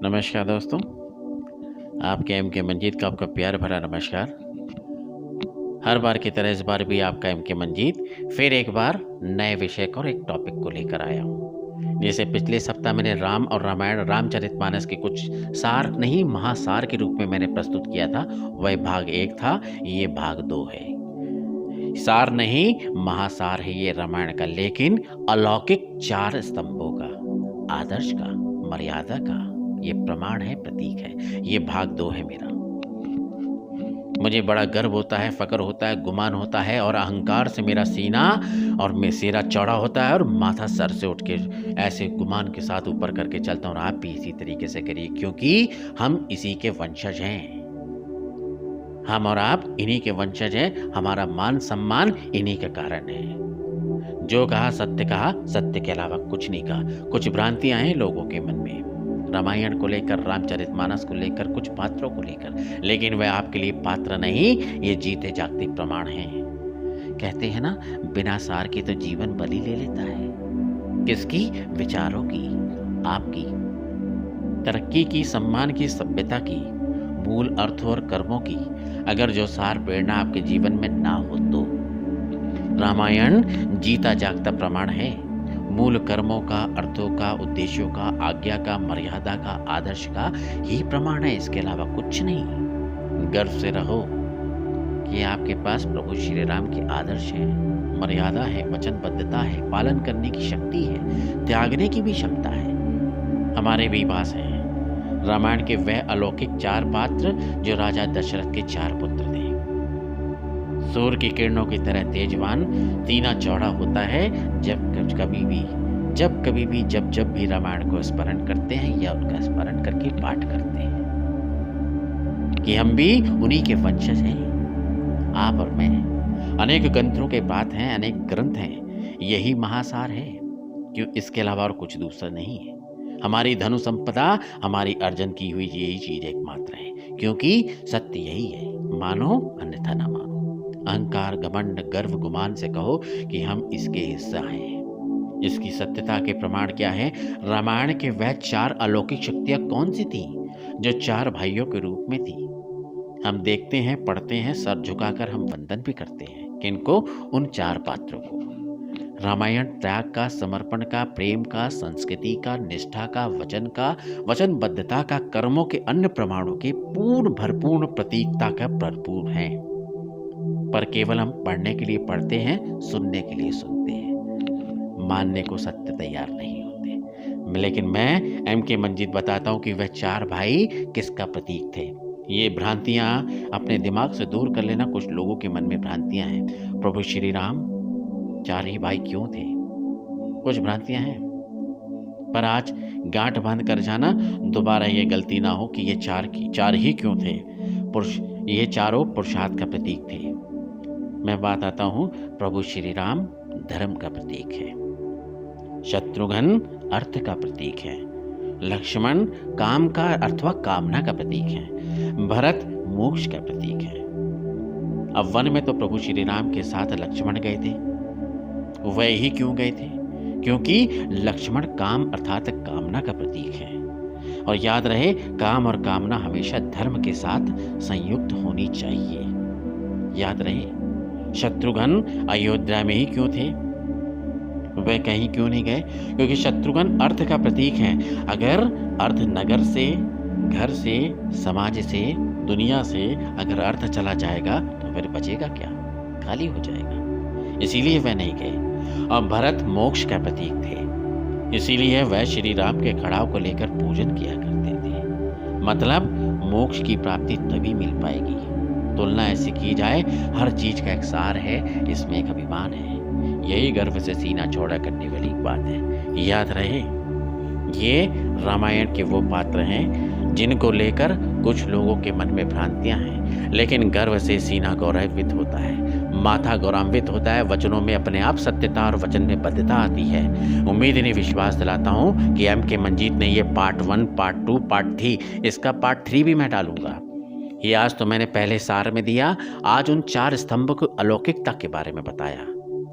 नमस्कार दोस्तों, आपके एम के मंजीत का आपका प्यार भरा नमस्कार। हर बार की तरह इस बार भी आपका एम के मंजीत फिर एक बार नए विषय को और एक टॉपिक को लेकर आया हूँ। जैसे पिछले सप्ताह मैंने राम और रामायण रामचरितमानस के कुछ सार नहीं महासार के रूप में मैंने प्रस्तुत किया था। वह भाग 1 था, ये भाग 2 है। सार नहीं महासार है ये रामायण का, लेकिन अलौकिक 4 स्तंभों का, आदर्श का, मर्यादा का ये प्रमाण है, प्रतीक है। ये भाग 2 है मेरा। मुझे बड़ा गर्व होता है, फक्र होता है, गुमान होता है और अहंकार से मेरा सीना और मेरा चौड़ा होता है और माथा सर से उठ के ऐसे गुमान के साथ ऊपर करके चलता हूँ। और आप भी इसी तरीके से करिए, क्योंकि हम इसी के वंशज हैं। हम और आप इन्हीं के वंशज हैं। हमारा मान सम्मान इन्हीं के कारण है। जो कहा, सत्य के अलावा कुछ नहीं कहा। कुछ भ्रांतियां हैं लोगों के मन में, रामायण को लेकर, रामचरितमानस को लेकर, कुछ पात्रों को लेकर, लेकिन वह आपके लिए पात्र नहीं, ये जीते जागते प्रमाण हैं। कहते हैं ना, बिना सार के तो जीवन बलि ले लेता है। किसकी? विचारों की, आपकी, तरक्की की, सम्मान की, सभ्यता की, मूल अर्थों और कर्मों की। अगर जो सार प्रेरणा आपके जीवन में ना हो तो रामायण जीता जागता प्रमाण है। मूल कर्मों का, अर्थों का, उद्देश्यों का, आज्ञा का, मर्यादा का, आदर्श का ही प्रमाण है, इसके अलावा कुछ नहीं। गर्व से रहो कि आपके पास प्रभु श्री राम के आदर्श है, मर्यादा है, वचनबद्धता है, पालन करने की शक्ति है, त्यागने की भी क्षमता है, हमारे भी पास है। रामायण के वह अलौकिक 4 पात्र जो राजा दशरथ के 4 पुत्र थे। सूर्य की किरणों की तरह तेजवान, सीना चौड़ा होता है। जब भी रामायण को स्मरण करते हैं या उनका स्मरण करके पाठ करते हैं कि हम भी उन्हीं के वंशज हैं, आप और मैं। अनेक ग्रंथों के बात हैं, अनेक ग्रंथ हैं, यही महासार है। क्यों? इसके अलावा और कुछ दूसरा नहीं है। हमारी धनु संपदा, हमारी अर्जन की हुई यही चीज एकमात्र है, क्योंकि सत्य यही है। मानो अन्यथा न मानो। अहंकार, घमंड, गर्व, गुमान से कहो कि हम इसके हिस्सा हैं। इसकी सत्यता के प्रमाण क्या है? रामायण के वह 4 अलौकिक शक्तियां कौन सी थी जो 4 भाइयों के रूप में थी? हम देखते हैं, पढ़ते हैं, सर झुकाकर हम वंदन भी करते हैं। किनको? उन 4 पात्रों को। रामायण त्याग का, समर्पण का, प्रेम का, संस्कृति का, निष्ठा का, वचन का, वचनबद्धता का, कर्मों के अन्य प्रमाणों के पूर्ण भरपूर प्रतीकता का भरपूर है। पर केवल हम पढ़ने के लिए पढ़ते हैं, सुनने के लिए सुनते हैं, मानने को सत्य तैयार नहीं होते। लेकिन मैं एम के मंजीत बताता हूं कि वह 4 भाई किसका प्रतीक थे। ये भ्रांतियां अपने दिमाग से दूर कर लेना। कुछ लोगों के मन में भ्रांतियां हैं। प्रभु श्री राम 4 ही भाई क्यों थे? कुछ भ्रांतियां हैं, पर आज गांठ बांध कर जाना, दोबारा ये गलती ना हो कि ये 4 ही क्यों थे। ये चारों पुरुषार्थ का प्रतीक थे। मैं बात आता हूं, प्रभु श्री राम धर्म का प्रतीक है, शत्रुघ्न अर्थ का प्रतीक है, लक्ष्मण काम का अथवा कामना का प्रतीक है, भरत मोक्ष का प्रतीक है। अब वन में तो प्रभु श्री राम के साथ लक्ष्मण गए थे। वह ही क्यों गए थे? क्योंकि लक्ष्मण काम अर्थात कामना का प्रतीक है। और याद रहे, काम और कामना हमेशा धर्म के साथ संयुक्त होनी चाहिए। याद रहे, शत्रुघ्न अयोध्या में ही क्यों थे? वह कहीं क्यों नहीं गए? क्योंकि शत्रुघ्न अर्थ का प्रतीक है। अगर अर्थ नगर से, घर से, समाज से, दुनिया से अगर अर्थ चला जाएगा तो फिर बचेगा क्या? खाली हो जाएगा। इसीलिए वह नहीं गए। और भरत मोक्ष का प्रतीक थे, इसीलिए वह श्री राम के खड़ाव को लेकर पूजन किया करते थे। मतलब मोक्ष की प्राप्ति तभी मिल पाएगी। तुलना ऐसी की जाए, हर चीज का एक सार है, इसमें एक अभिमान है। यही गर्व से सीना चौड़ा करने वाली बात है। याद रहे, ये रामायण के वो पात्र हैं जिनको लेकर कुछ लोगों के मन में भ्रांतियां हैं, लेकिन गर्व से सीना गौरवित होता है, माथा गौरवान्वित होता है। वचनों में अपने आप सत्यता और वचन में बद्धता आती है। उम्मीद नहीं, विश्वास दिलाता हूं कि एम के मंजीत ने ये पार्ट 1, पार्ट 2, पार्ट 3, इसका पार्ट 3 भी मैं डालूंगा। ये आज तो मैंने पहले सार में दिया, आज उन 4 स्तंभ को अलौकिकता के बारे में बताया,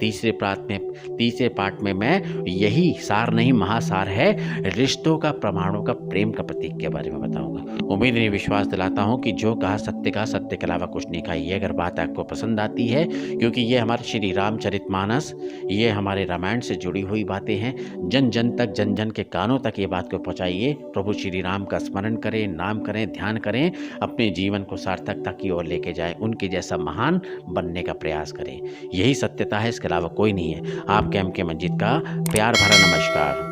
तीसरे पार्ट में मैं यही सार नहीं महासार है, रिश्तों का, प्रमाणों का, प्रेम का प्रतीक के बारे में बताऊंगा। उम्मीद नहीं, विश्वास दिलाता हूं कि जो कहा सत्य के अलावा कुछ नहीं कहा। ये अगर बात आपको पसंद आती है, क्योंकि ये हमारे श्री रामचरितमानस, ये हमारे रामायण से जुड़ी हुई बातें हैं, जन जन तक, जन जन के कानों तक ये बात को पहुंचाइए। प्रभु श्री राम का स्मरण करें, नाम करें, ध्यान करें, अपने जीवन को सार्थकता की ओर लेके जाएं, उनके जैसा महान बनने का प्रयास करें। यही सत्यता है, इसके अलावा कोई नहीं है। आपके एम के मंजीत का प्यार भरा नमस्कार।